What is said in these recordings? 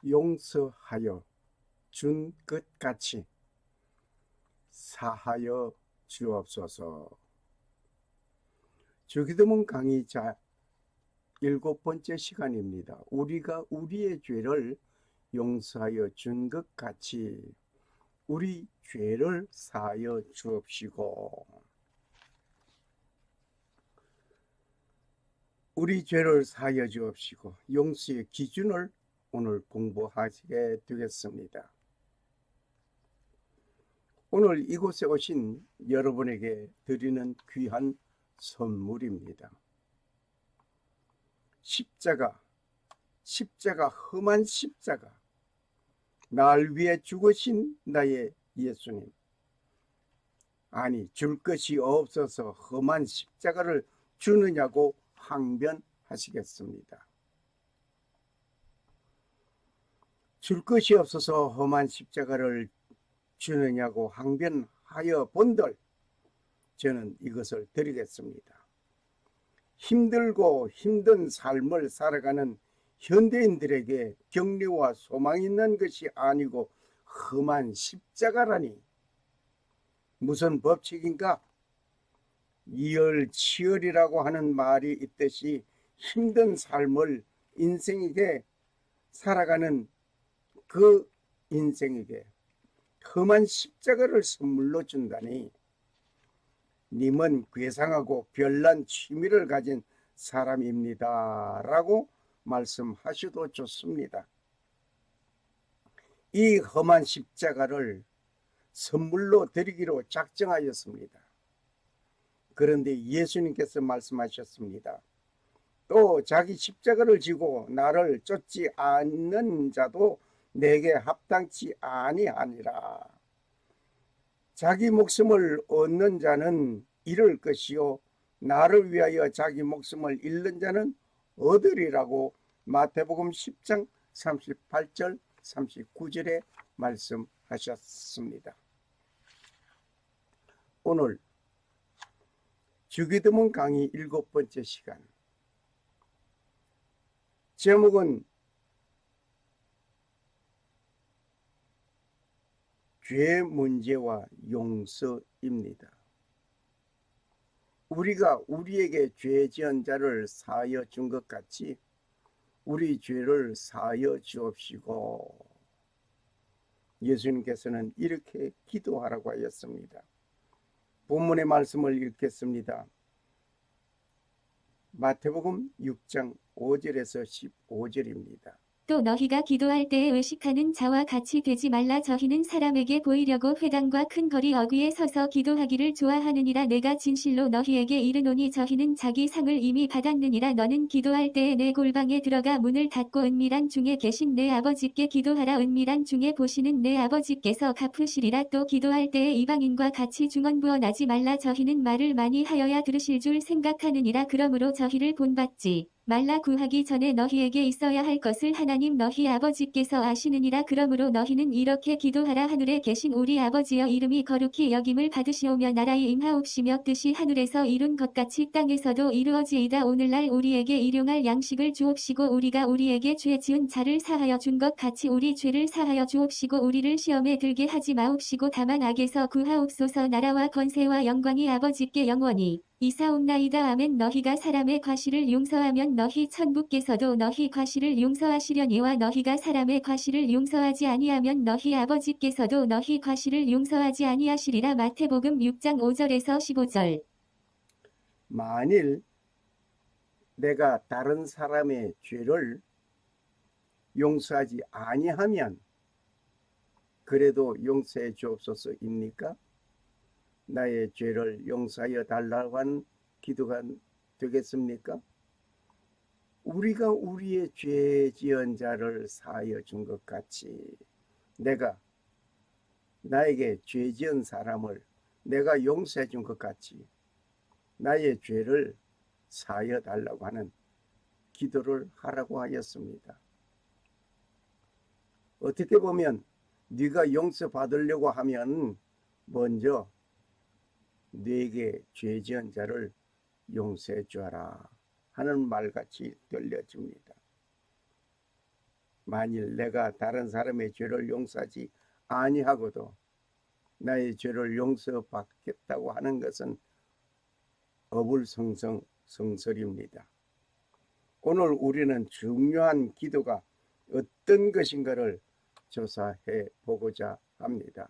용서하여 준 것 같이 사하여 주옵소서. 주기도문 강의자 7번째 시간입니다. 우리가 우리의 죄를 용서하여 준 것 같이 우리 죄를 사하여 주옵시고, 우리 죄를 사하여 주옵시고 용서의 기준을 오늘 공부하시게 되겠습니다. 오늘 이곳에 오신 여러분에게 드리는 귀한 선물입니다. 십자가, 험한 십자가, 날 위해 죽으신 나의 예수님. 아니, 줄 것이 없어서 험한 십자가를 주느냐고 항변하시겠습니다. 줄 것이 없어서 험한 십자가를 주느냐고 항변하여 본들, 저는 이것을 드리겠습니다. 힘들고 힘든 삶을 살아가는 현대인들에게 격려와 소망이 있는 것이 아니고 험한 십자가라니 무슨 법칙인가? 이열치열이라고 하는 말이 있듯이 힘든 삶을 인생에게 살아가는 그 인생에게 험한 십자가를 선물로 준다니, 님은 괴상하고 별난 취미를 가진 사람입니다 라고 말씀하셔도 좋습니다. 이 험한 십자가를 선물로 드리기로 작정하였습니다. 그런데 예수님께서 말씀하셨습니다. 또 자기 십자가를 지고 나를 쫓지 않는 자도 내게 합당치 아니하니라. 자기 목숨을 얻는 자는 잃을 것이요 나를 위하여 자기 목숨을 잃는 자는 얻으리라고 마태복음 10장 38절 39절에 말씀하셨습니다. 오늘 주기도문 강의 7번째 시간, 제목은 죄 문제와 용서입니다. 우리가 우리에게 죄 지은 자를 사하여 준 것 같이 우리 죄를 사하여 주옵시고, 예수님께서는 이렇게 기도하라고 하였습니다. 본문의 말씀을 읽겠습니다. 마태복음 6장 5절에서 15절입니다. 또 너희가 기도할 때에 의식하는 자와 같이 되지 말라. 저희는 사람에게 보이려고 회당과 큰 거리 어귀에 서서 기도하기를 좋아하느니라. 내가 진실로 너희에게 이르노니 저희는 자기 상을 이미 받았느니라. 너는 기도할 때에 내 골방에 들어가 문을 닫고 은밀한 중에 계신 내 아버지께 기도하라. 은밀한 중에 보시는 내 아버지께서 갚으시리라. 또 기도할 때에 이방인과 같이 중언부언하지 말라. 저희는 말을 많이 하여야 들으실 줄 생각하느니라. 그러므로 저희를 본받지 말라. 구하기 전에 너희에게 있어야 할 것을 하나님 너희 아버지께서 아시느니라. 그러므로 너희는 이렇게 기도하라. 하늘에 계신 우리 아버지여, 이름이 거룩히 여김을 받으시오며 나라의 임하옵시며 뜻이 하늘에서 이룬 것 같이 땅에서도 이루어지이다. 오늘날 우리에게 일용할 양식을 주옵시고 우리가 우리에게 죄 지은 자를 사하여 준 것 같이 우리 죄를 사하여 주옵시고 우리를 시험에 들게 하지 마옵시고 다만 악에서 구하옵소서. 나라와 권세와 영광이 아버지께 영원히 이사옵나이다. 아멘. 너희가 사람의 과실을 용서하면 너희 천부께서도 너희 과실을 용서하시려니와 너희가 사람의 과실을 용서하지 아니하면 너희 아버지께서도 너희 과실을 용서하지 아니하시리라. 마태복음 6장 5절에서 15절. 만일 내가 다른 사람의 죄를 용서하지 아니하면 그래도 용서해 주옵소서입니까? 나의 죄를 용서하여 달라고 하는 기도가 되겠습니까? 우리가 우리의 죄 지은 자를 사하여 준 것 같이 내가 나에게 죄 지은 사람을 내가 용서해 준 것 같이 나의 죄를 사하여 달라고 하는 기도를 하라고 하였습니다. 어떻게 보면 네가 용서받으려고 하면 먼저 네게 죄 지은 자를 용서해 주어라 하는 말같이 들려집니다. 만일 내가 다른 사람의 죄를 용서하지 아니하고도 나의 죄를 용서받겠다고 하는 것은 어불성설입니다. 오늘 우리는 중요한 기도가 어떤 것인가를 조사해 보고자 합니다.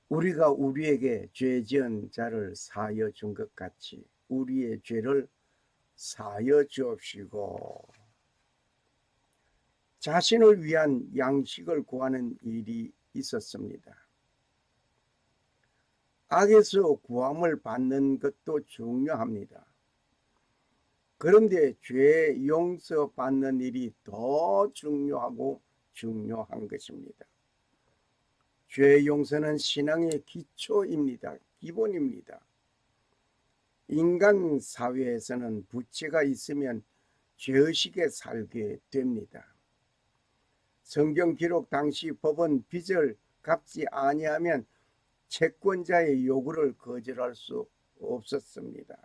우리가 우리에게 죄 지은 자를 사하여 준 것 같이 우리의 죄를 사하여 주옵시고. 자신을 위한 양식을 구하는 일이 있었습니다. 악에서 구함을 받는 것도 중요합니다. 그런데 죄 용서받는 일이 더 중요하고 중요한 것입니다. 죄 용서는 신앙의 기초입니다. 기본입니다. 인간 사회에서는 부채가 있으면 죄의식에 살게 됩니다. 성경 기록 당시 법은 빚을 갚지 아니하면 채권자의 요구를 거절할 수 없었습니다.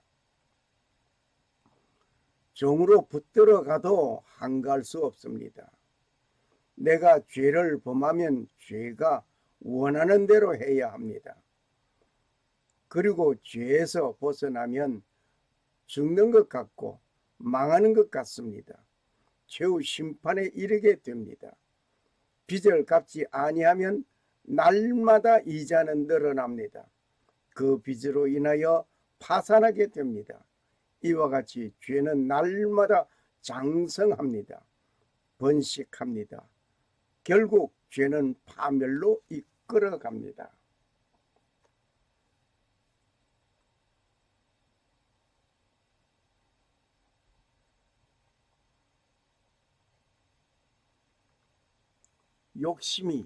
종으로 붙들어 가도 항거할 수 없습니다. 내가 죄를 범하면 죄가 원하는 대로 해야 합니다. 그리고 죄에서 벗어나면 죽는 것 같고 망하는 것 같습니다. 최후 심판에 이르게 됩니다. 빚을 갚지 아니하면 날마다 이자는 늘어납니다. 그 빚으로 인하여 파산하게 됩니다. 이와 같이 죄는 날마다 장성합니다. 번식합니다. 결국 죄는 파멸로 이끌어갑니다. 욕심이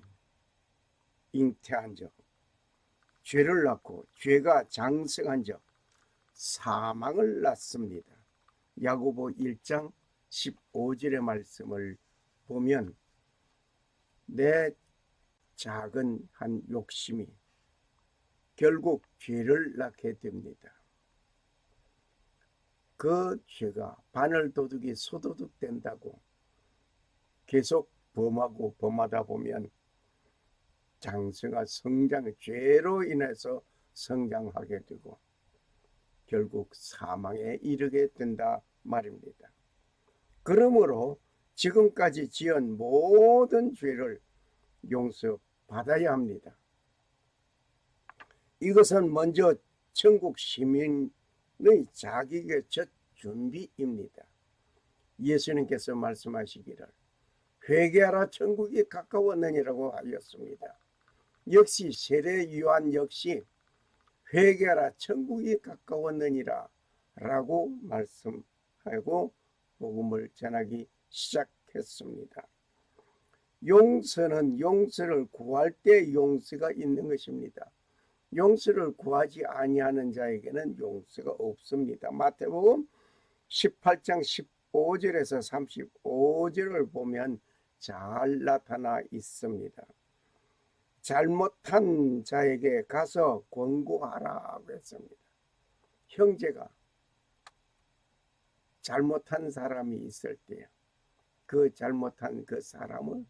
잉태한 적, 죄를 낳고 죄가 장성한 적, 사망을 낳습니다. 야고보 1장 15절의 말씀을 보면 내 작은 한 욕심이 결국 죄를 낳게 됩니다. 그 죄가 바늘도둑이 소도둑 된다고 계속 범하고 범하다 보면 장성한 성장, 죄로 인해서 성장하게 되고 결국 사망에 이르게 된다 말입니다. 그러므로 지금까지 지은 모든 죄를 용서받아야 합니다. 이것은 먼저 천국 시민의 자격의 첫 준비입니다. 예수님께서 말씀하시기를 회개하라 천국이 가까웠느니라고 하였습니다. 역시 세례 요한 역시 회개하라 천국이 가까웠느니라 라고 말씀하고 복음을 전하기 시작했습니다. 용서는 용서를 구할 때 용서가 있는 것입니다. 용서를 구하지 아니하는 자에게는 용서가 없습니다. 마태복음 18장 15절에서 35절을 보면 잘 나타나 있습니다. 잘못한 자에게 가서 권고하라고 했습니다. 형제가 잘못한 사람이 있을 때 그 잘못한 그 사람을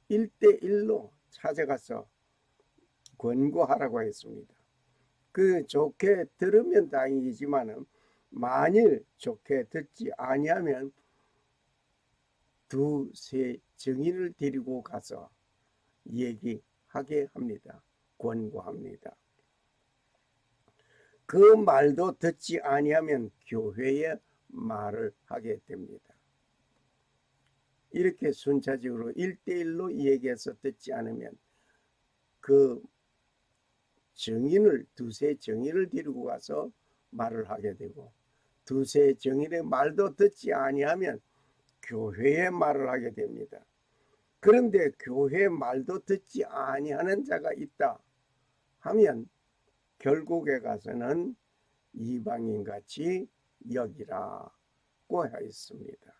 1대1로 찾아가서 권고하라고 했습니다. 그 좋게 들으면 다행이지만 만일 좋게 듣지 아니하면 두세 증인을 데리고 가서 얘기하게 합니다. 권고합니다. 그 말도 듣지 아니하면 교회에 말을 하게 됩니다. 이렇게 순차적으로 1대1로 얘기해서 듣지 않으면 그 증인을 두세 증인을 데리고 가서 말을 하게 되고 두세 증인의 말도 듣지 아니하면 교회에 말을 하게 됩니다. 그런데 교회 말도 듣지 아니하는 자가 있다 하면 결국에 가서는 이방인같이 여기라고 하였습니다.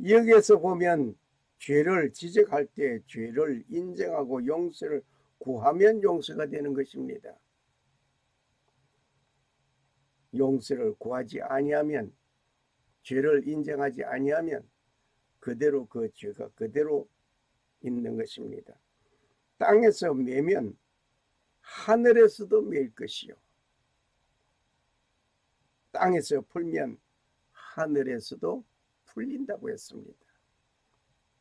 여기에서 보면 죄를 지적할 때 죄를 인정하고 용서를 구하면 용서가 되는 것입니다. 용서를 구하지 아니하면 죄를 인정하지 아니하면 그대로 그 죄가 그대로 있는 것입니다. 땅에서 매면 하늘에서도 매일 것이요, 땅에서 풀면 하늘에서도 풀린다고 했습니다.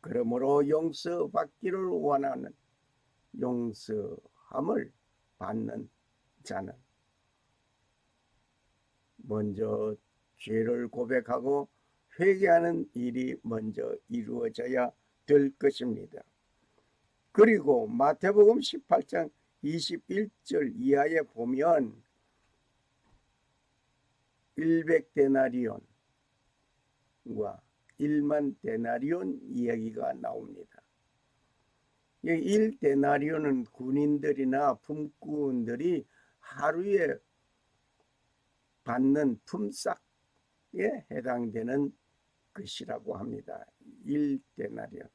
그러므로 용서받기를 원하는, 용서함을 받는 자는 먼저 죄를 고백하고 회개하는 일이 먼저 이루어져야 될 것입니다. 그리고 마태복음 18장 21절 이하에 보면 100데나리온과 1만 데나리온 이야기가 나옵니다. 1데나리온은 군인들이나 품꾼들이 하루에 받는 품삯에 해당되는 것이라고 합니다. 1데나리온.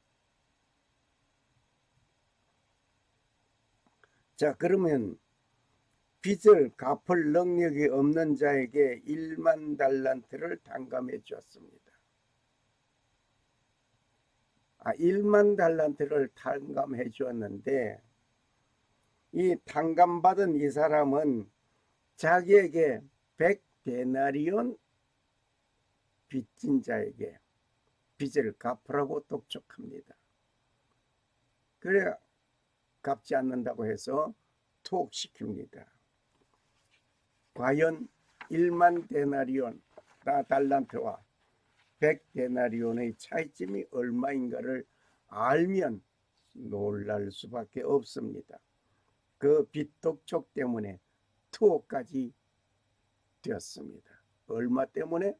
자, 그러면 빚을 갚을 능력이 없는 자에게 1만 달란트를 탕감해 주었습니다. 1만 달란트를 탕감해 주었는데, 이 탕감받은 이 사람은 자기에게 100데나리온 빚진 자에게 빚을 갚으라고 독촉합니다. 그래 갚지 않는다고 해서 투옥시킵니다. 과연 1만 데나리온 달란트와 100데나리온의 차이점이 얼마인가를 알면 놀랄 수밖에 없습니다. 그 빚 독촉 때문에 투옥까지 되었습니다. 얼마 때문에?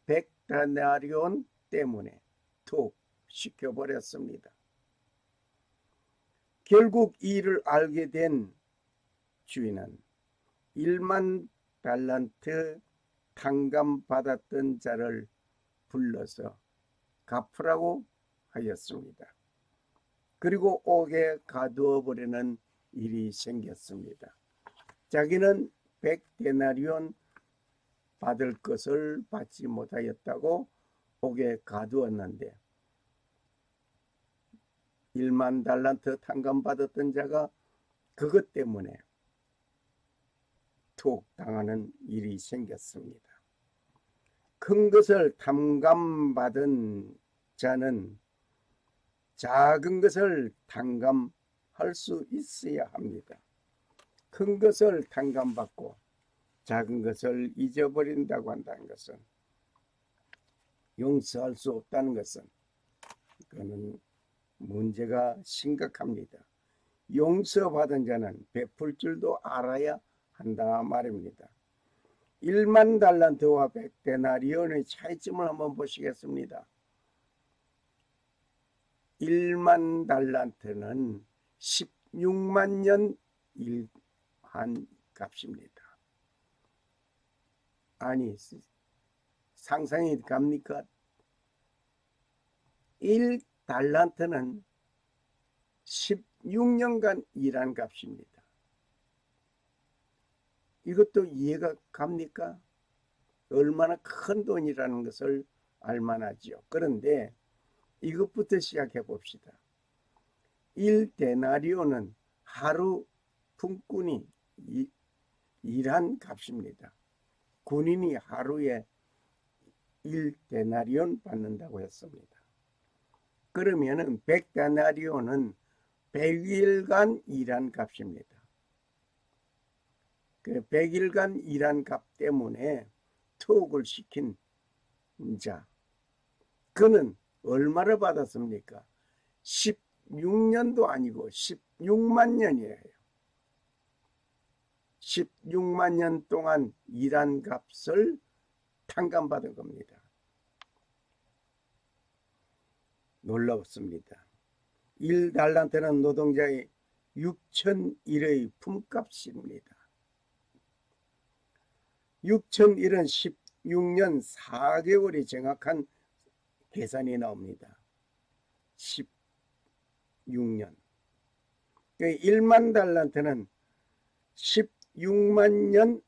100데나리온 때문에 투옥시켜버렸습니다. 결국 이를 알게 된 주인은 1만 달란트 탕감받았던 자를 불러서 갚으라고 하였습니다. 그리고 옥에 가두어 버리는 일이 생겼습니다. 자기는 100데나리온 받을 것을 받지 못하였다고 옥에 가두었는데 1만 달란트 탕감받았던 자가 그것 때문에 투옥당하는 일이 생겼습니다. 큰 것을 탕감받은 자는 작은 것을 탕감할 수 있어야 합니다. 큰 것을 탕감받고 작은 것을 잊어버린다고 한다는 것은, 용서할 수 없다는 것은, 그거는 문제가 심각합니다. 용서받은 자는 베풀 줄도 알아야 한다 말입니다. 1만 달란트와 100데나리온의 차이점을 한번 보시겠습니다. 1만 달란트는 16만 년 일한 값입니다. 아니, 상상이 갑니까? 1달란트는 16년간 일한 값입니다. 이것도 이해가 갑니까? 얼마나 큰 돈이라는 것을 알만하지요. 그런데 이것부터 시작해 봅시다. 1데나리온은 하루 품꾼이 일한 값입니다. 군인이 하루에 1데나리온 받는다고 했습니다. 그러면은 100데나리온은 100일간 일한 값입니다. 그 100일간 일한 값 때문에 투옥을 시킨 자, 그는 얼마를 받았습니까? 16년도 아니고 16만 년이에요. 16만 년 동안 일한 값을 탕감받은 겁니다. 놀랍습니다. 1달란트는 노동자의 6,001의 품값입니다. 6,001은 16년 4개월이 정확한 계산이 나옵니다. 16년. 1만 달란트는 16만 년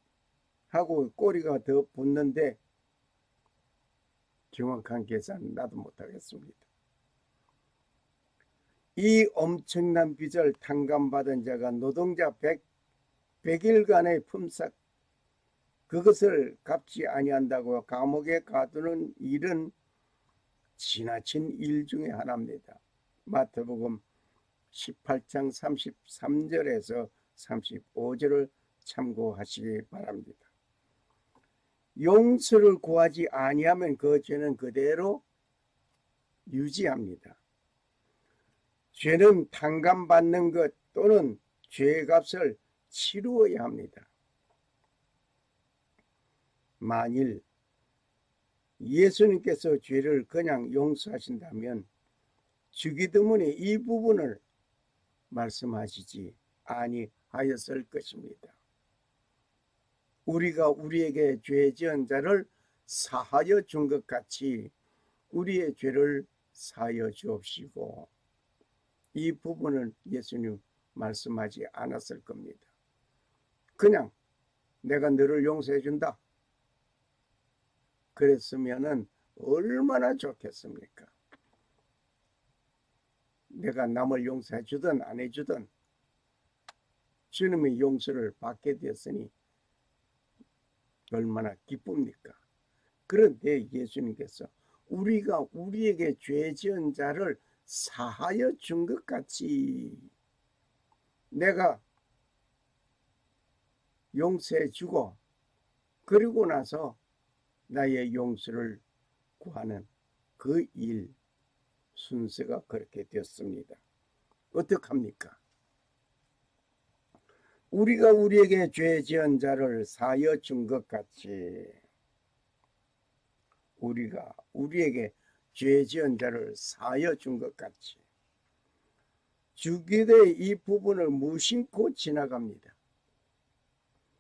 하고 꼬리가 더 붙는데 정확한 계산 나도 못하겠습니다. 이 엄청난 빚을 탕감받은 자가 노동자 100일간의 품삯 그것을 갚지 아니한다고 감옥에 가두는 일은 지나친 일 중에 하나입니다. 마태복음 18장 33절에서 35절을 참고하시기 바랍니다. 용서를 구하지 아니하면 그 죄는 그대로 유지합니다. 죄는 탕감받는 것 또는 죄값을 치루어야 합니다. 만일 예수님께서 죄를 그냥 용서하신다면 주기도문의 이 부분을 말씀하시지 아니하였을 것입니다. 우리가 우리에게 죄 지은 자를 사하여 준 것 같이 우리의 죄를 사하여 주옵시고, 이 부분을 예수님 말씀하지 않았을 겁니다. 그냥 내가 너를 용서해 준다 그랬으면은 얼마나 좋겠습니까? 내가 남을 용서해 주든 안 해주든 주님의 용서를 받게 되었으니 얼마나 기쁩니까? 그런데 예수님께서 우리가 우리에게 죄 지은 자를 사하여 준 것 같이 내가 용서해 주고 그리고 나서 나의 용서를 구하는 그 일 순서가 그렇게 되었습니다. 어떡합니까? 우리가 우리에게 죄 지은 자를 사하여 준 것 같이 우리가 우리에게 죄 지은 자를 사하여 준 것 같이 주기도의 이 부분을 무심코 지나갑니다.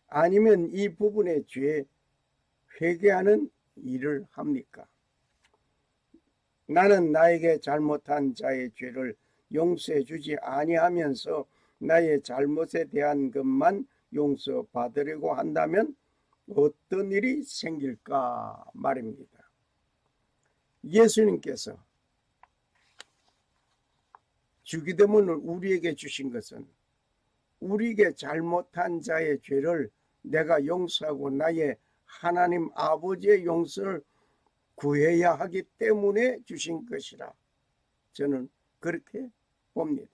아니면 이 부분의 죄 회개하는 일을 합니까? 나는 나에게 잘못한 자의 죄를 용서해 주지 아니하면서 나의 잘못에 대한 것만 용서받으려고 한다면 어떤 일이 생길까 말입니다. 예수님께서 주기도문을 우리에게 주신 것은 우리에게 잘못한 자의 죄를 내가 용서하고 나의 하나님 아버지의 용서를 구해야 하기 때문에 주신 것이라 저는 그렇게 봅니다.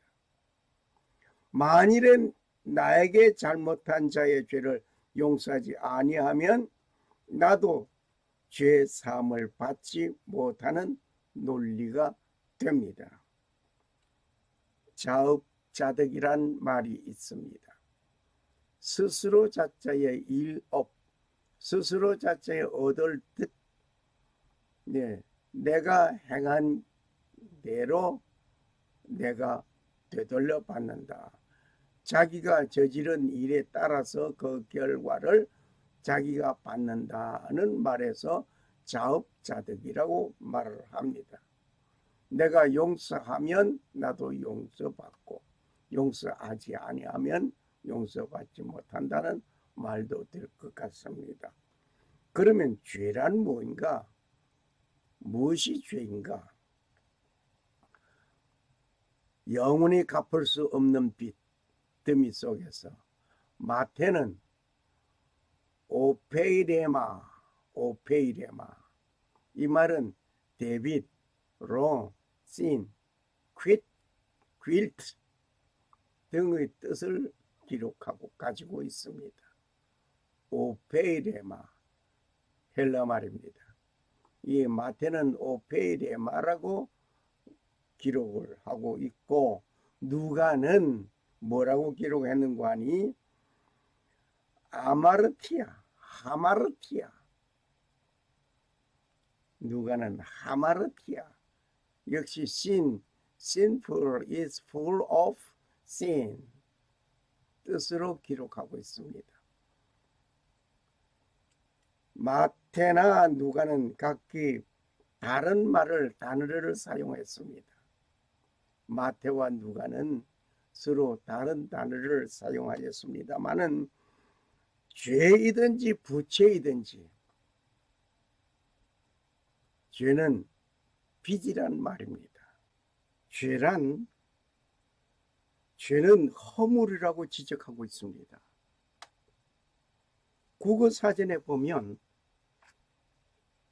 만일에 나에게 잘못한 자의 죄를 용서하지 아니하면 나도 죄 사함을 받지 못하는 논리가 됩니다. 자업자득이란 말이 있습니다. 스스로 자자의 일업, 스스로 자자의 얻을 득, 내가 행한 대로 내가 되돌려 받는다. 자기가 저지른 일에 따라서 그 결과를 자기가 받는다는 말에서 자업자득이라고 말을 합니다. 내가 용서하면 나도 용서받고 용서하지 아니하면 용서받지 못한다는 말도 될 것 같습니다. 그러면 죄란 무엇인가? 무엇이 죄인가? 영원히 갚을 수 없는 빚 더미 속에서 마태는 오페이레마 이 말은 데빗, 롱, 신, 퀼트 등의 뜻을 기록하고 가지고 있습니다. 오페이레마 헬라 말입니다. 이 마태는 오페이레마라고 기록을 하고 있고 누가는 뭐라고 기록했는가 하니 하마르티아 누가는 하마르티아 역시 sinful is full of sin 뜻으로 기록하고 있습니다. 마태나 누가는 각기 다른 단어를 사용했습니다. 마태와 누가는 서로 다른 단어를 사용하였습니다마는 죄이든지 부채이든지 죄는 빚이란 말입니다. 죄는 허물이라고 지적하고 있습니다. 국어사전에 보면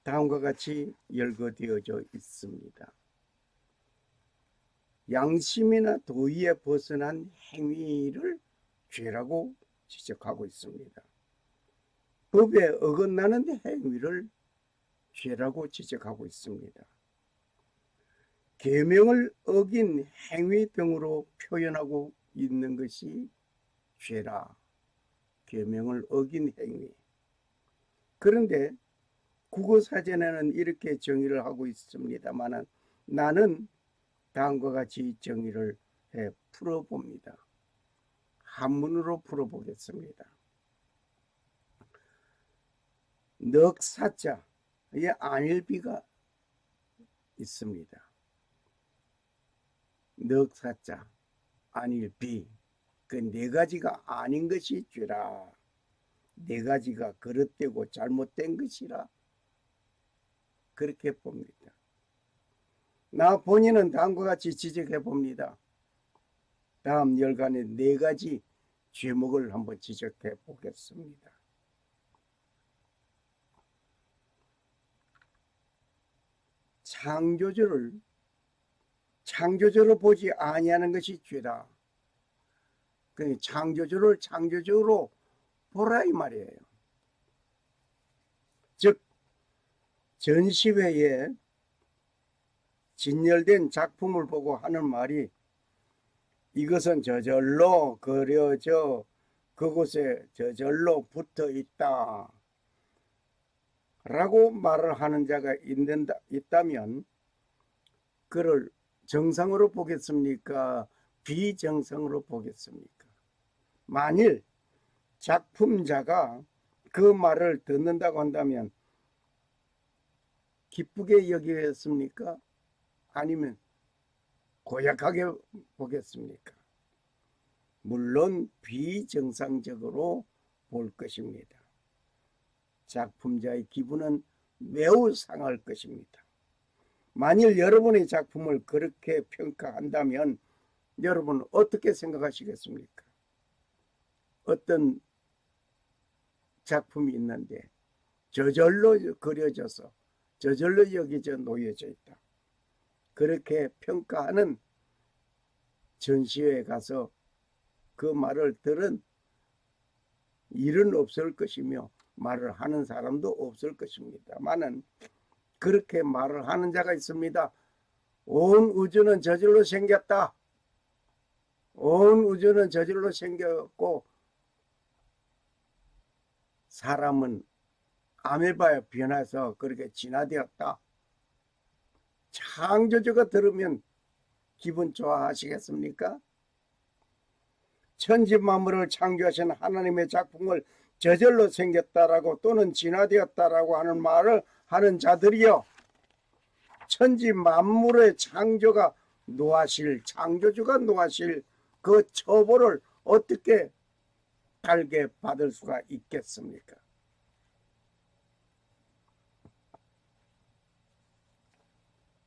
다음과 같이 열거되어져 있습니다. 양심이나 도의에 벗어난 행위를 죄라고 지적하고 있습니다. 법에 어긋나는 행위를 죄라고 지적하고 있습니다. 계명을 어긴 행위 등으로 표현하고 있는 것이 죄라. 계명을 어긴 행위. 그런데 국어사전에는 이렇게 정의를 하고 있습니다만 나는 다음과 같이 정의를 해 풀어봅니다. 한문으로 풀어보겠습니다. 넉사자에 안일비가 있습니다. 넉사자, 안일비. 그 네 가지가 아닌 것이 죄라. 네 가지가 그릇되고 잘못된 것이라. 그렇게 봅니다. 나 본인은 다음과 같이 지적해 봅니다. 다음 열간의 네 가지 죄목을 한번 지적해 보겠습니다. 창조주를 보지 아니하는 것이 죄다. 그 창조주를 창조주로 보라 이 말이에요. 즉 전시회에 진열된 작품을 보고 하는 말이 이것은 저절로 그려져 그곳에 저절로 붙어 있다 라고 말을 하는 자가 있다면 그를 정상으로 보겠습니까? 비정상으로 보겠습니까? 만일 작품자가 그 말을 듣는다고 한다면 기쁘게 여기겠습니까? 아니면 고약하게 보겠습니까? 물론 비정상적으로 볼 것입니다. 작품자의 기분은 매우 상할 것입니다. 만일 여러분의 작품을 그렇게 평가한다면 여러분은 어떻게 생각하시겠습니까? 어떤 작품이 있는데 저절로 그려져서 저절로 여기져 놓여져 있다. 그렇게 평가하는 전시회에 가서 그 말을 들은 일은 없을 것이며 말을 하는 사람도 없을 것입니다만은 그렇게 말을 하는 자가 있습니다. 온 우주는 저절로 생겼다. 온 우주는 저절로 생겼고 사람은 아메바에 변해서 그렇게 진화되었다. 창조주가 들으면 기분 좋아하시겠습니까? 천지 만물을 창조하신 하나님의 작품을 저절로 생겼다라고 또는 진화되었다라고 하는 말을 하는 자들이요, 천지 만물의 창조주가 노하실 그 처벌을 어떻게 달게 받을 수가 있겠습니까?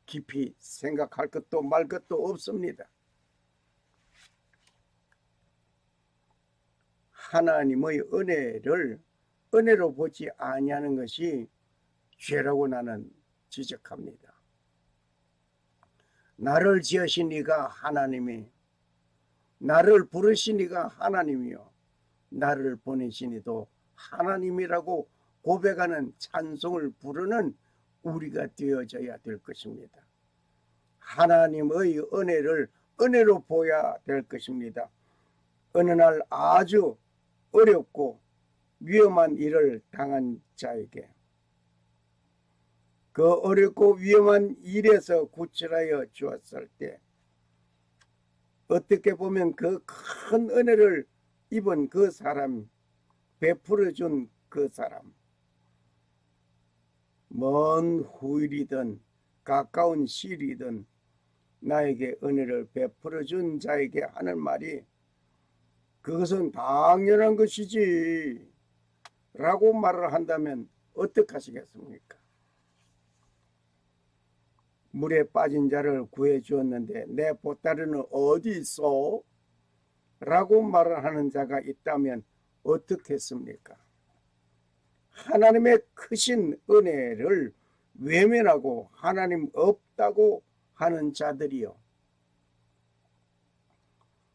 깊이 생각할 것도 말 것도 없습니다. 하나님의 은혜로 보지 아니하는 것이 죄라고 나는 지적합니다. 나를 지으신 이가 하나님이, 나를 부르신 이가 하나님이요, 나를 보내신 이도 하나님이라고 고백하는 찬송을 부르는 우리가 되어져야 될 것입니다. 하나님의 은혜로 보아야 될 것입니다. 어느 날 아주 어렵고 위험한 일을 당한 자에게 그 어렵고 위험한 일에서 구출하여 주었을 때 어떻게 보면 그 큰 은혜를 입은 그 사람, 베풀어 준 그 사람, 먼 후일이든 가까운 시일이든 나에게 은혜를 베풀어 준 자에게 하는 말이 그것은 당연한 것이지 라고 말을 한다면 어떡하시겠습니까? 물에 빠진 자를 구해 주었는데 내 보따리는 어디 있어? 라고 말을 하는 자가 있다면 어떻겠습니까? 하나님의 크신 은혜를 외면하고 하나님 없다고 하는 자들이요.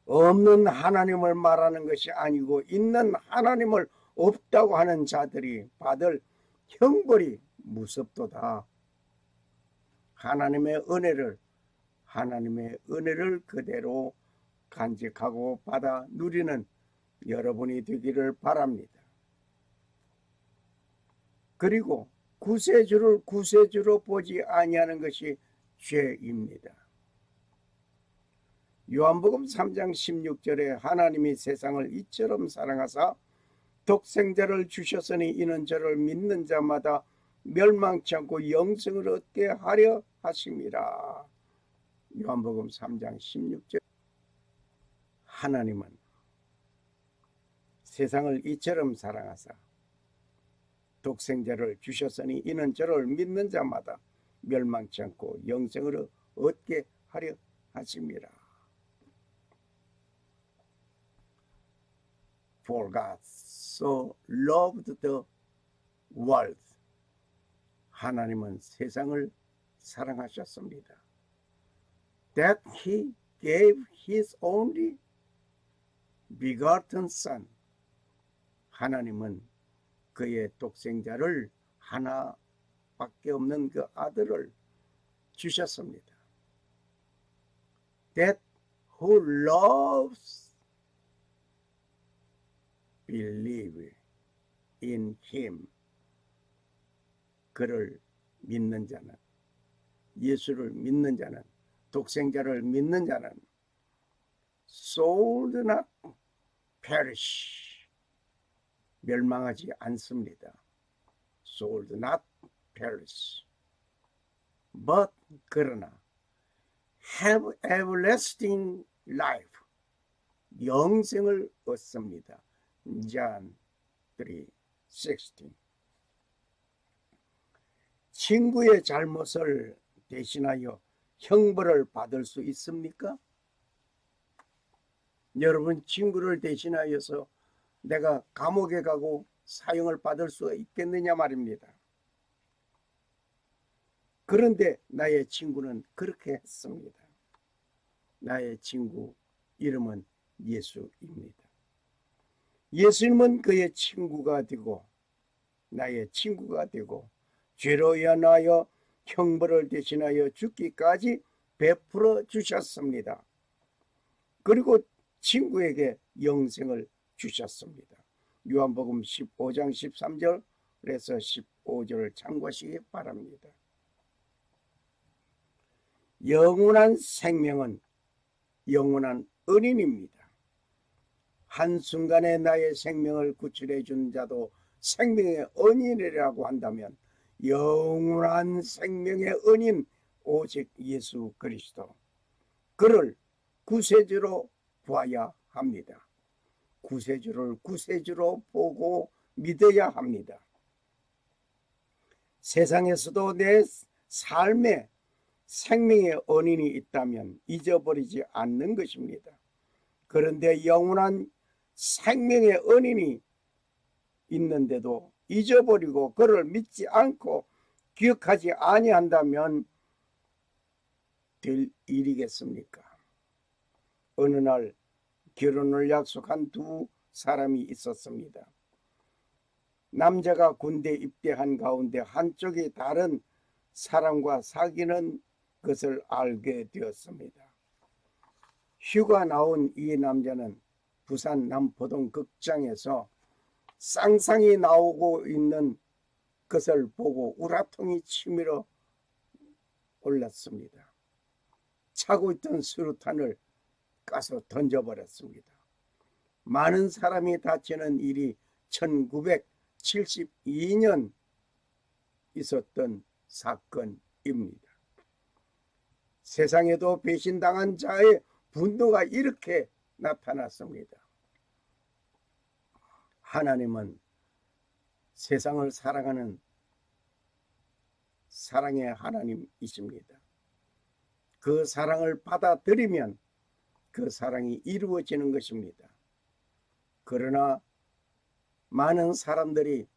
없는 하나님을 말하는 것이 아니고 있는 하나님을 없다고 하는 자들이 받을 형벌이 무섭도다. 하나님의 은혜를 그대로 간직하고 받아 누리는 여러분이 되기를 바랍니다. 그리고 구세주를 구세주로 보지 아니하는 것이 죄입니다. 요한복음 3장 16절에 하나님이 세상을 이처럼 사랑하사 독생자를 주셨으니 이는 저를 믿는 자마다 멸망치 않고 영생을 얻게 하려 하심이라. 요한복음 3장 16절. 하나님은 세상을 이처럼 사랑하사 독생자를 주셨으니 이는 저를 믿는 자마다 멸망치 않고 영생을 얻게 하려 하심이라. For God so loved the world. 하나님은 세상을 사랑하셨습니다. That he gave his only begotten son. 하나님은 그의 독생자를 하나밖에 없는 그 아들을 주셨습니다. That who loves believe in him. 그를 믿는 자는, 예수를 믿는 자는, 독생자를 믿는 자는 soul not perish. 멸망하지 않습니다. soul not perish. but 그러나 have everlasting life. 영생을 얻습니다. John 3:16. 친구의 잘못을 대신하여 형벌을 받을 수 있습니까? 여러분, 친구를 대신하여서 내가 감옥에 가고 사형을 받을 수 있겠느냐 말입니다. 그런데 나의 친구는 그렇게 했습니다. 나의 친구 이름은 예수입니다. 예수님은 그의 친구가 되고 나의 친구가 되고 죄로 인하여 형벌을 대신하여 죽기까지 베풀어 주셨습니다. 그리고 친구에게 영생을 주셨습니다. 요한복음 15장 13절에서 15절을 참고하시기 바랍니다. 영원한 생명은 영원한 은인입니다. 한순간에 나의 생명을 구출해 준 자도 생명의 은인이라고 한다면 영원한 생명의 은인 오직 예수 그리스도, 그를 구세주로 보아야 합니다. 구세주를 구세주로 보고 믿어야 합니다. 세상에서도 내 삶에 생명의 은인이 있다면 잊어버리지 않는 것입니다. 그런데 영원한 생명의 은인이 있는데도 잊어버리고 그를 믿지 않고 기억하지 아니한다면 될 일이겠습니까? 어느 날 결혼을 약속한 두 사람이 있었습니다. 남자가 군대 입대한 가운데 한쪽이 다른 사람과 사귀는 것을 알게 되었습니다. 휴가 나온 이 남자는 부산 남포동 극장에서 쌍쌍이 나오고 있는 것을 보고 우라통이 치밀어 올랐습니다. 차고 있던 수류탄을 까서 던져버렸습니다. 많은 사람이 다치는 일이 1972년 있었던 사건입니다. 세상에도 배신당한 자의 분노가 이렇게 나타났습니다. 하나님은 세상을 사랑하는 사랑의 하나님이십니다. 그 사랑을 받아들이면 그 사랑이 이루어지는 것입니다. 그러나 많은 사람들이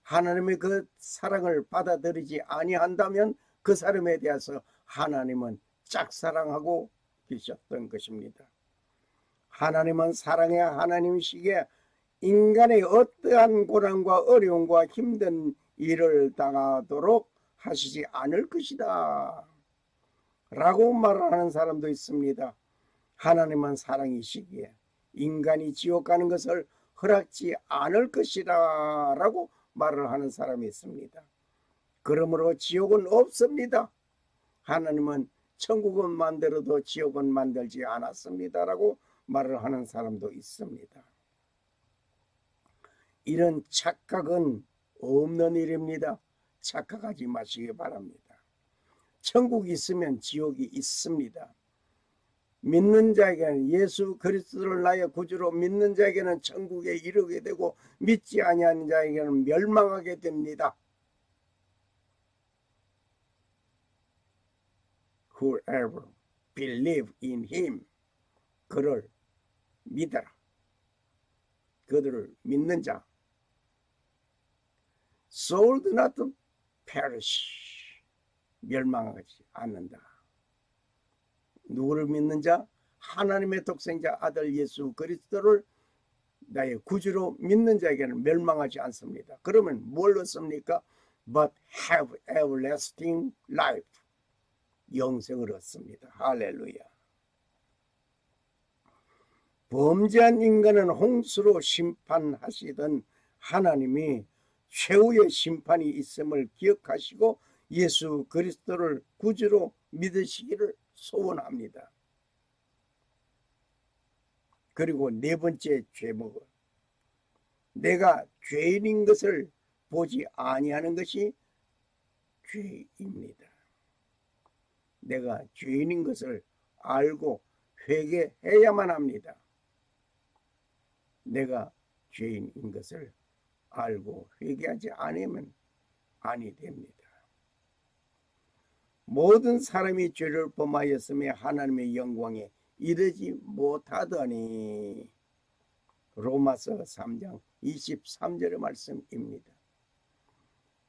하나님의 그 사랑을 받아들이지 아니한다면 그 사람에 대해서 하나님은 짝사랑하고 계셨던 것입니다. 하나님은 사랑의 하나님이시기에 인간의 어떠한 고난과 어려움과 힘든 일을 당하도록 하시지 않을 것이다 라고 말하는 사람도 있습니다. 하나님은 사랑이시기에 인간이 지옥 가는 것을 허락지 않을 것이다 라고 말을 하는 사람이 있습니다. 그러므로 지옥은 없습니다. 하나님은 천국은 만들어도 지옥은 만들지 않았습니다 라고 말을 하는 사람도 있습니다. 이런 착각은 없는 일입니다. 착각하지 마시기 바랍니다. 천국이 있으면 지옥이 있습니다. 믿는 자에게는 예수 그리스도를 나의 구주로 믿는 자에게는 천국에 이르게 되고 믿지 아니하는 자에게는 멸망하게 됩니다. Whoever believe in him, 그를 믿어라. 그들을 믿는 자. Soul do not perish, 멸망하지 않는다. 누구를 믿는 자? 하나님의 독생자 아들 예수 그리스도를 나의 구주로 믿는 자에게는 멸망하지 않습니다. 그러면 뭘 얻습니까? But have everlasting life, 영생을 얻습니다. 할렐루야. 범죄한 인간은 홍수로 심판하시던 하나님이 최후의 심판이 있음을 기억하시고 예수 그리스도를 구주로 믿으시기를 소원합니다. 그리고 네 번째 죄목은 내가 죄인인 것을 보지 아니하는 것이 죄입니다. 내가 죄인인 것을 알고 회개해야만 합니다. 내가 죄인인 것을 알고 회개하지 않으면 아니 됩니다. 모든 사람이 죄를 범하였으며 하나님의 영광에 이르지 못하더니, 로마서 3장 23절의 말씀입니다.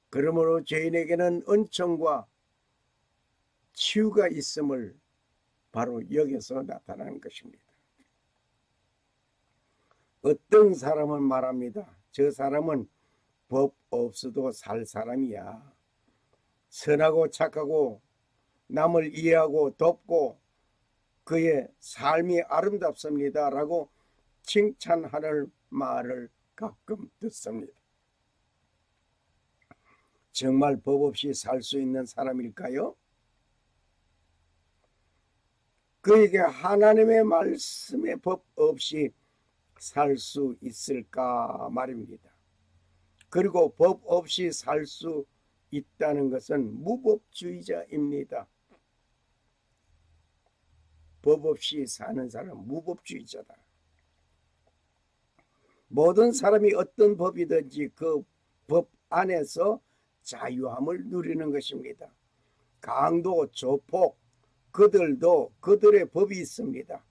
그러므로 죄인에게는 은총과 치유가 있음을 바로 여기서 나타나는 것입니다. 어떤 사람은 말합니다. 저 사람은 법 없어도 살 사람이야. 선하고 착하고 남을 이해하고 돕고 그의 삶이 아름답습니다 라고 칭찬하는 말을 가끔 듣습니다. 정말 법 없이 살 수 있는 사람일까요? 그에게 하나님의 말씀의 법 없이 살 수 있을까 말입니다. 그리고 법 없이 살 수 있다는 것은 무법주의자입니다. 법 없이 사는 사람은 무법주의자다. 모든 사람이 어떤 법이든지 그 법 안에서 자유함을 누리는 것입니다. 강도, 조폭, 그들도 그들의 법이 있습니다.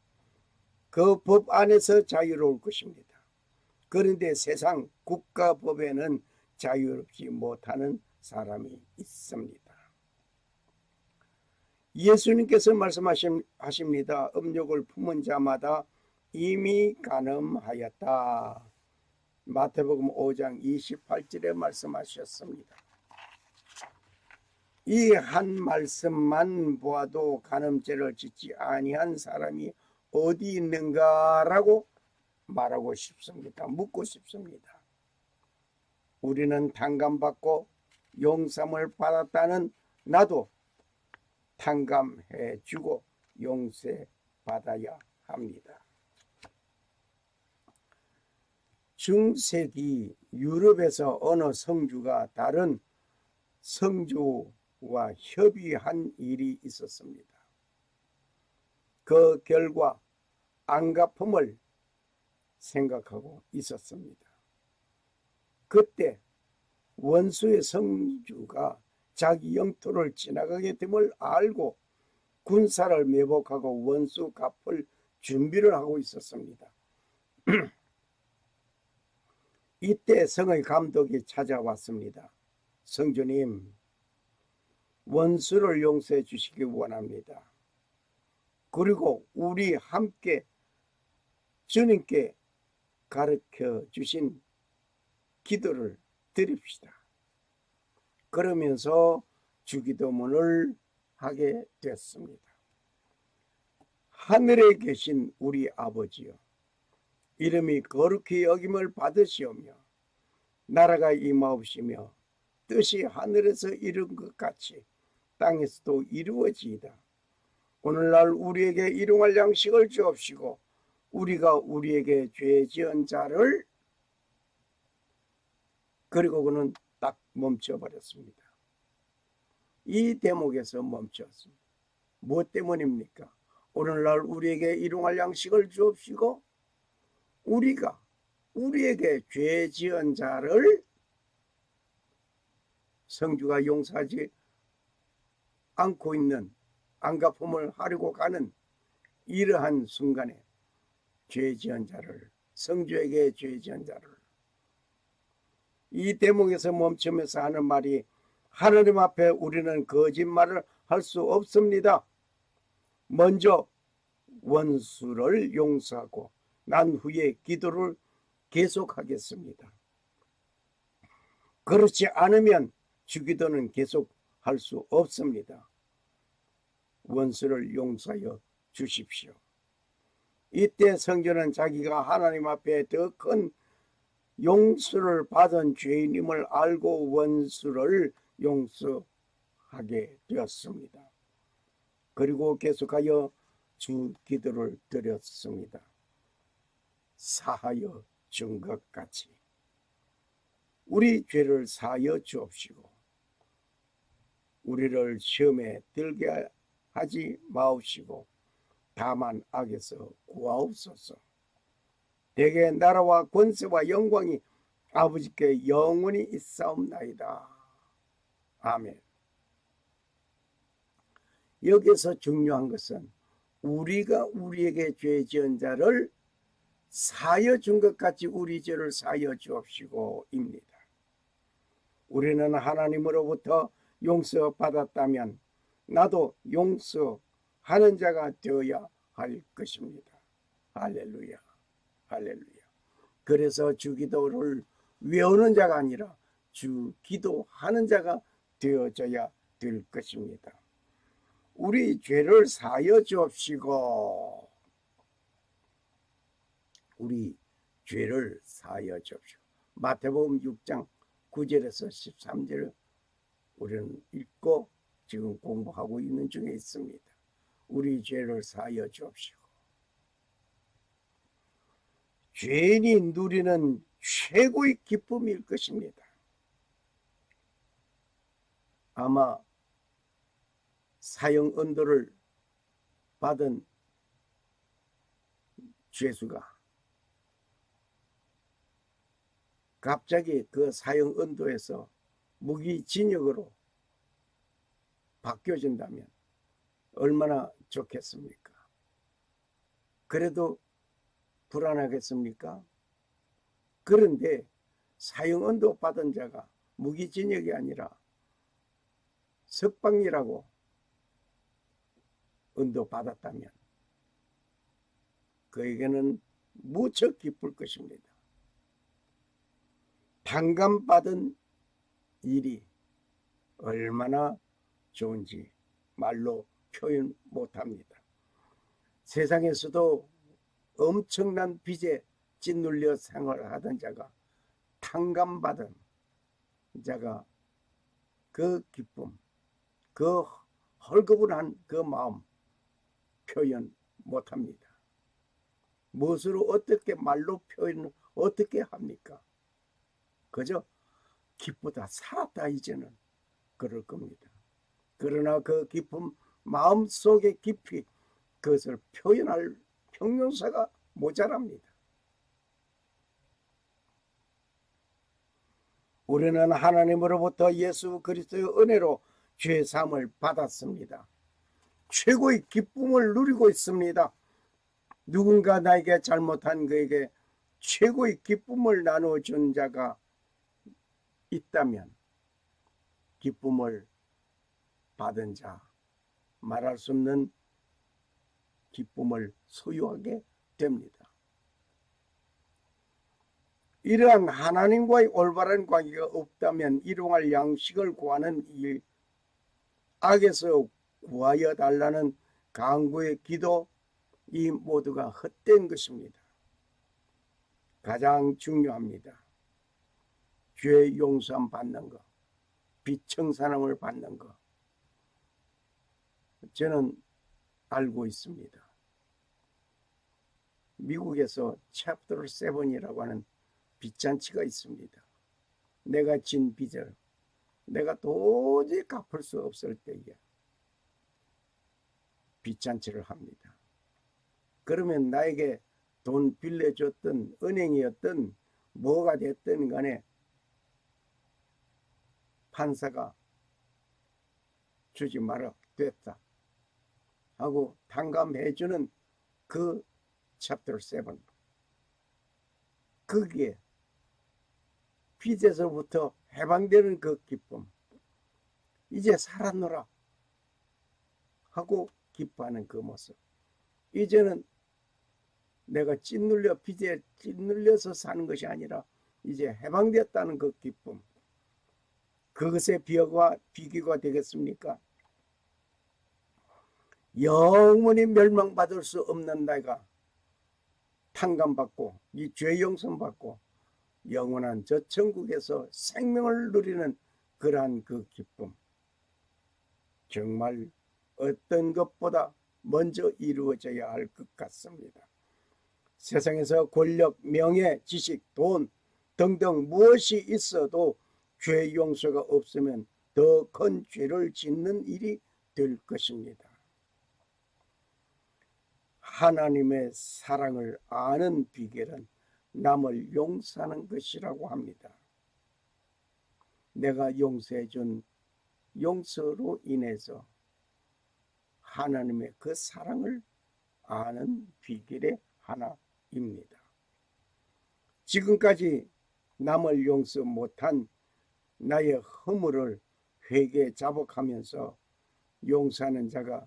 그 법 안에서 자유로울 것입니다. 그런데 세상 국가법에는 자유롭지 못하는 사람이 있습니다. 예수님께서 말씀하십니다. 음욕을 품은 자마다 이미 간음하였다. 마태복음 5장 28절에 말씀하셨습니다. 이 한 말씀만 보아도 간음죄를 짓지 아니한 사람이 어디 있는가라고 말하고 싶습니다. 묻고 싶습니다. 우리는 탕감받고 용서를 받았다는 나도 탕감해주고 용서받아야 합니다. 중세기 유럽에서 어느 성주가 다른 성주와 협의한 일이 있었습니다. 그 결과 안갚음을 생각하고 있었습니다. 그때 원수의 성주가 자기 영토를 지나가게 됨을 알고 군사를 매복하고 원수 갚을 준비를 하고 있었습니다. 이때 성의 감독이 찾아왔습니다. 성주님, 원수를 용서해 주시기 원합니다. 그리고 우리 함께 주님께 가르쳐 주신 기도를 드립시다. 그러면서 주기도문을 하게 됐습니다. 하늘에 계신 우리 아버지여, 이름이 거룩히 여김을 받으시오며 나라가 임하옵시며 뜻이 하늘에서 이룬 것 같이 땅에서도 이루어지이다. 오늘날 우리에게 일용할 양식을 주옵시고 우리가 우리에게 죄 지은 자를, 그리고 그는 딱 멈춰버렸습니다. 이 대목에서 멈췄습니다. 무엇 때문입니까? 오늘날 우리에게 일용할 양식을 주옵시고 우리가 우리에게 죄 지은 자를 성주가 용서하지 않고 있는, 안갚음을 하려고 가는 이러한 순간에 죄 지은 자를, 성주에게 죄 지은 자를, 이 대목에서 멈추면서 하는 말이, 하나님 앞에 우리는 거짓말을 할 수 없습니다. 먼저 원수를 용서하고 난 후에 기도를 계속하겠습니다. 그렇지 않으면 주기도는 계속할 수 없습니다. 원수를 용서하여 주십시오. 이때 성전은 자기가 하나님 앞에 더 큰 용서를 받은 죄인임을 알고 원수를 용서하게 되었습니다. 그리고 계속하여 주 기도를 드렸습니다. 사하여 준 것 같이 우리 죄를 사하여 주옵시고 우리를 시험에 들게 하지 마옵시고 다만 악에서 구하옵소서. 대개 나라와 권세와 영광이 아버지께 영원히 있사옵나이다. 아멘. 여기서 중요한 것은 우리가 우리에게 죄 지은 자를 사하여 준 것 같이 우리 죄를 사하여 주옵시고 입니다. 우리는 하나님으로부터 용서받았다면 나도 용서하는 자가 되어야 할 것입니다. 할렐루야, 할렐루야. 그래서 주기도를 외우는 자가 아니라 주기도하는 자가 되어져야 될 것입니다. 우리 죄를 사하여 주옵시고 우리 죄를 사하여 주옵시고. 마태복음 6장 9절에서 13절을 우리는 읽고 지금 공부하고 있는 중에 있습니다. 우리 죄를 사하여 주옵시고. 죄인이 누리는 최고의 기쁨일 것입니다. 아마 사형 언도를 받은 죄수가 갑자기 그 사형 언도에서 무기징역으로 바뀌어진다면 얼마나 좋겠습니까? 그래도 불안하겠습니까? 그런데 사형 언도 받은 자가 무기징역이 아니라 석방이라고 언도 받았다면 그에게는 무척 기쁠 것입니다. 탕감받은 일이 얼마나 좋은지 말로 표현 못합니다. 세상에서도 엄청난 빚에 짓눌려 생활하던 자가 탕감받은 자가 그 기쁨, 그 헐거분한 그 마음 표현 못합니다. 무엇으로 어떻게 말로 표현 어떻게 합니까? 그저 기쁘다, 살았다 이제는 그럴 겁니다. 그러나 그 기쁨 마음속에 깊이 그것을 표현할 형용사가 모자랍니다. 우리는 하나님으로부터 예수 그리스도의 은혜로 죄 사함을 받았습니다. 최고의 기쁨을 누리고 있습니다. 누군가 나에게 잘못한 그에게 최고의 기쁨을 나눠준 자가 있다면 기쁨을 받은 자, 말할 수 없는 기쁨을 소유하게 됩니다. 이러한 하나님과의 올바른 관계가 없다면 일용할 양식을 구하는 일, 악에서 구하여 달라는 간구의 기도, 이 모두가 헛된 것입니다. 가장 중요합니다. 죄 용서함 받는 것, 빛청산함을 받는 것. 저는 알고 있습니다. 미국에서 챕터 7이라고 하는 빚잔치가 있습니다. 내가 진 빚을 내가 도저히 갚을 수 없을 때에 빚잔치를 합니다. 그러면 나에게 돈 빌려줬던 은행이었던 뭐가 됐든 간에 판사가 주지 마라 됐다 하고 탕감해주는 그 챕터 7, 거기에 빚에서부터 해방되는 그 기쁨, 이제 살았노라 하고 기뻐하는 그 모습, 이제는 내가 빚에 찌눌려서 사는 것이 아니라 이제 해방되었다는 그 기쁨, 그것의 비교가 되겠습니까? 영원히 멸망받을 수 없는 내가 탕감받고 이 죄 용서받고 영원한 저 천국에서 생명을 누리는 그러한 그 기쁨, 정말 어떤 것보다 먼저 이루어져야 할 것 같습니다. 세상에서 권력, 명예, 지식, 돈 등등 무엇이 있어도 죄 용서가 없으면 더 큰 죄를 짓는 일이 될 것입니다. 하나님의 사랑을 아는 비결은 남을 용서하는 것이라고 합니다. 내가 용서해준 용서로 인해서 하나님의 그 사랑을 아는 비결의 하나입니다. 지금까지 남을 용서 못한 나의 허물을 회개 자복하면서 용서하는 자가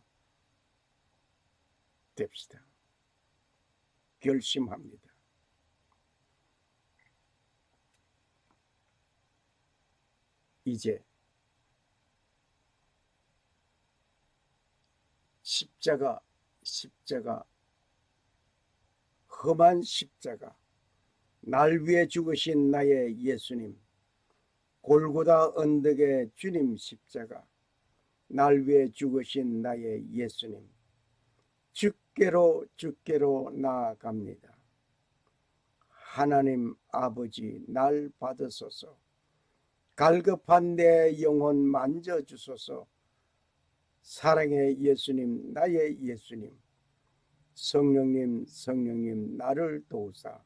됩시다. 결심합니다. 이제 십자가, 험한 십자가, 날 위해 죽으신 나의 예수님, 골고다 언덕의 주님 십자가, 날 위해 죽으신 나의 예수님, 주께로 나아갑니다. 하나님 아버지, 날 받으소서. 갈급한 내 영혼 만져주소서. 사랑의 예수님, 나의 예수님, 성령님 나를 도우사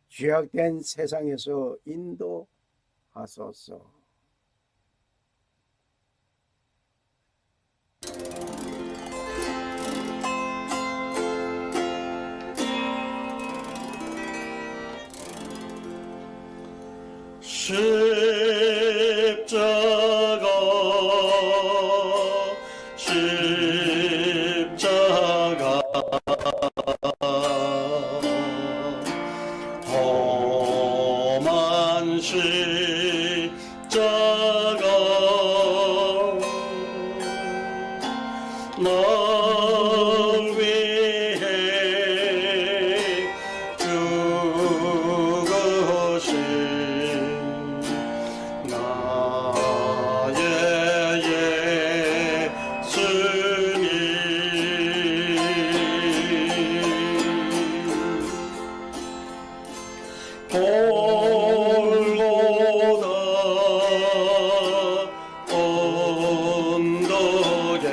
죄악된 세상에서 인도하소서. 십자가 험한 십자가 날 위해 죽으신 나의 예수님, 골고다 언덕에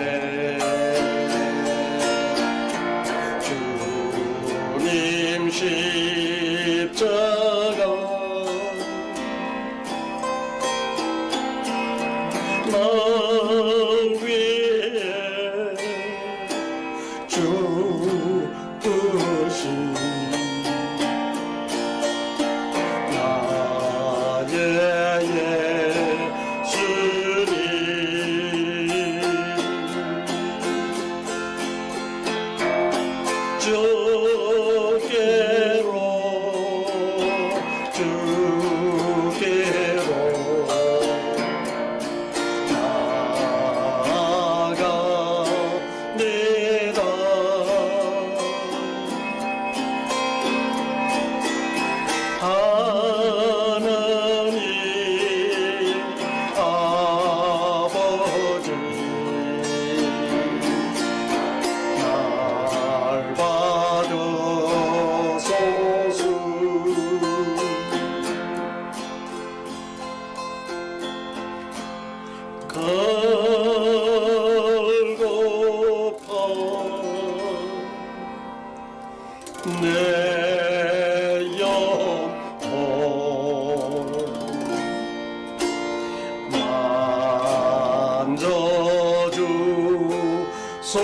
사랑의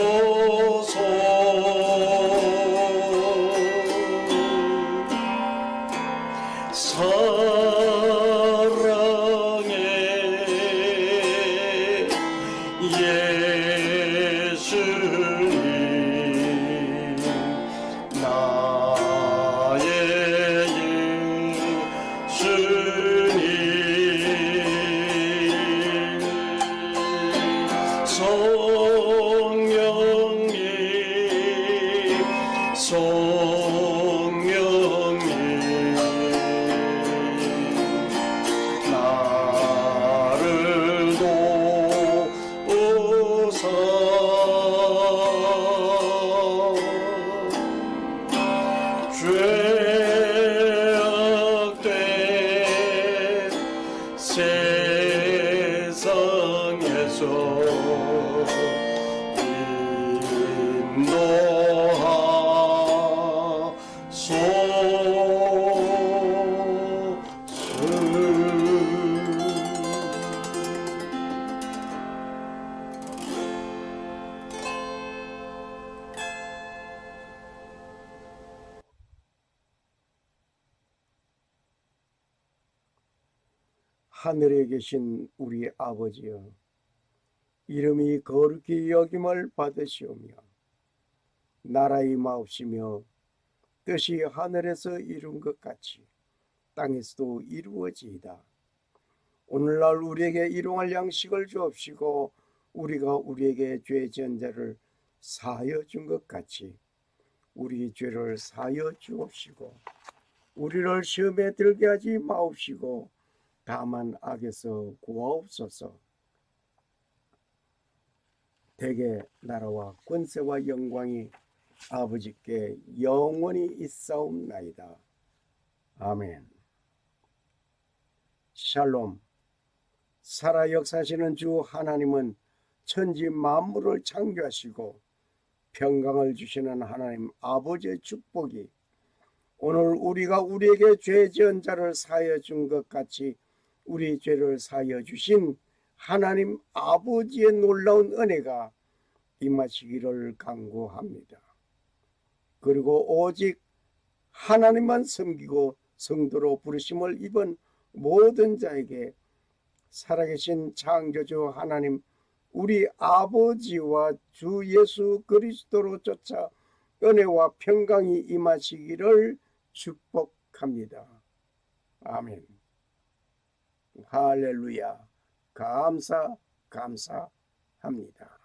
예수님 나의 예수님 성령님 나를 도우사 죄악된 세상에서 하늘에 계신 우리 아버지여, 이름이 거룩히 여김을 받으시오며 나라의 마옵시며 뜻이 하늘에서 이룬 것 같이 땅에서도 이루어지이다. 오늘날 우리에게 일용할 양식을 주옵시고 우리가 우리에게 죄 지은 자를 사하여 준 것 같이 우리 죄를 사하여 주옵시고 우리를 시험에 들게 하지 마옵시고 다만 악에서 구하옵소서. 대개 나라와 권세와 영광이 아버지께 영원히 있사옵나이다. 아멘. 샬롬. 살아 역사하시는 주 하나님은 천지 만물을 창조하시고 평강을 주시는 하나님 아버지의 축복이 오늘 우리가 우리에게 죄 지은 자를 사하여 준 것 같이 우리 죄를 사하여 주신 하나님 아버지의 놀라운 은혜가 임하시기를 간구합니다. 그리고 오직 하나님만 섬기고 성도로 부르심을 입은 모든 자에게 살아계신 창조주 하나님 우리 아버지와 주 예수 그리스도로 쫓아 은혜와 평강이 임하시기를 축복합니다. 아멘. 할렐루야. 감사합니다.